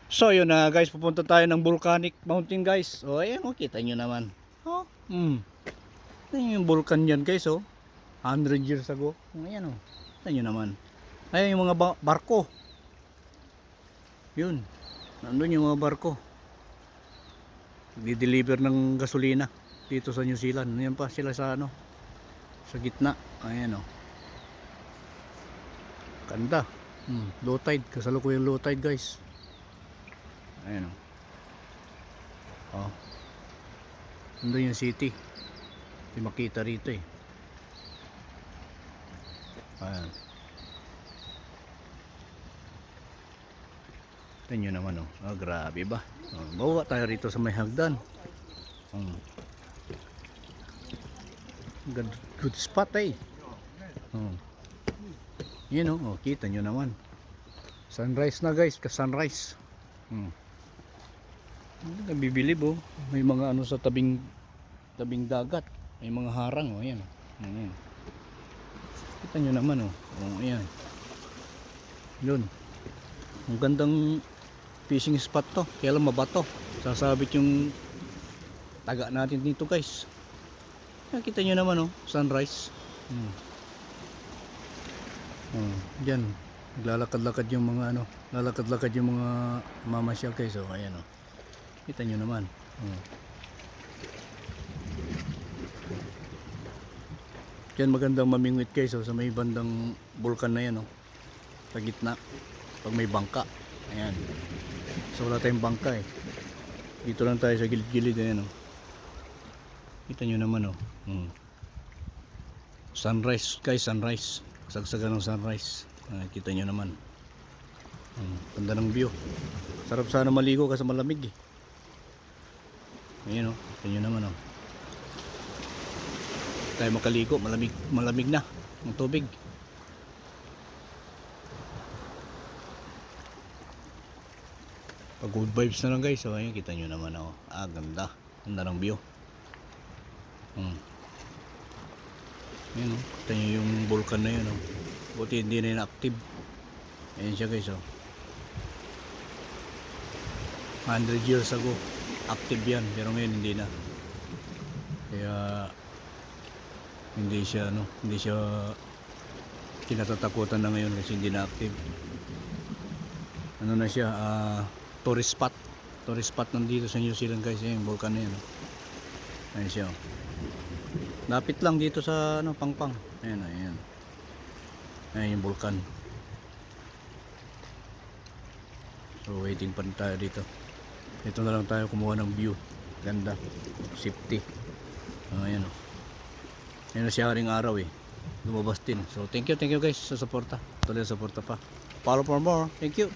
So yun na guys, pupunta tayo ng volcanic mountain guys. O ayan o, kita nyo naman. Oh, ayan yung volcan yan guys oh. 100 years ago. Ayan o, kita nyo naman. Ayan yung mga barko. Yun, nandun yung mga barko. Di-deliver ng gasolina dito sa New Zealand. Ayan pa sila sa ano, sa gitna. Ayan o. Ganda. Low tide, kasalukuyang low tide guys. Ayan o. Oh. Nandun yung city. Hindi makita rito eh. Ayan. Tignan nyo naman oh. Oh, grabe ba? Oh, bawa tayo rito sa may hagdan. Good spot eh. Oh. Yan oh. Oh, kita nyo naman. Sunrise na guys, ka-sunrise. Nabibilib oh. May mga ano sa tabing dagat. May mga harang oh, ayan. Ayan. Kita nyo naman oh. Oh, ayan. Yun. Ang gandang fishing spot to. Kaya lang mabato. Sasabit yung taga natin dito guys. Kita nyo naman oh. Sunrise. Diyan. Naglalakad-lakad yung mga ano. Lalakad-lakad yung mga mamasyal guys oh. Ayan oh. Kita nyo naman. Diyan magandang mamingwit guys oh, sa may bandang bulkan na yan oh. Sa gitna. Pag may bangka. Ayan. So wala tayong bangka eh. Dito lang tayo sa gilid-gilid. Ayan oh. Kita nyo naman oh. Sunrise guys, sunrise. Sagsagan ng sunrise. Kita nyo naman. Ganda ng view. Sarap sana maligo kasi malamig eh. Ayan oh. Kita nyo naman oh. Tayo makaligo, malamig na ang tubig. Pag good vibes na lang guys. So ayun, kita nyo naman oh. Ganda. Ganda ng view. Ayan oh. Kita nyo yung vulkan na yun oh. Buti hindi na yun active. Ayan siya guys oh. 100 years ago active yan, pero ngayon hindi na. Kaya hindi siya kinatatakutan na ngayon kasi hindi na active. Ano na siya, tourist spot nandito sa New Zealand guys. Yung vulkan na yan oh. Ayan siya oh. Lapit lang dito sa ano, Pangpang. Ayan, ayan. Ayan yung vulkan. So waiting pa rin tayo dito. Ito na lang tayo kumuha ng view. Ganda. Safety. Ayan o. Ayan na siya ring araw eh. Lumabas din. So thank you guys sa suporta. Tuloy sa suporta pa. Follow for more. Thank you.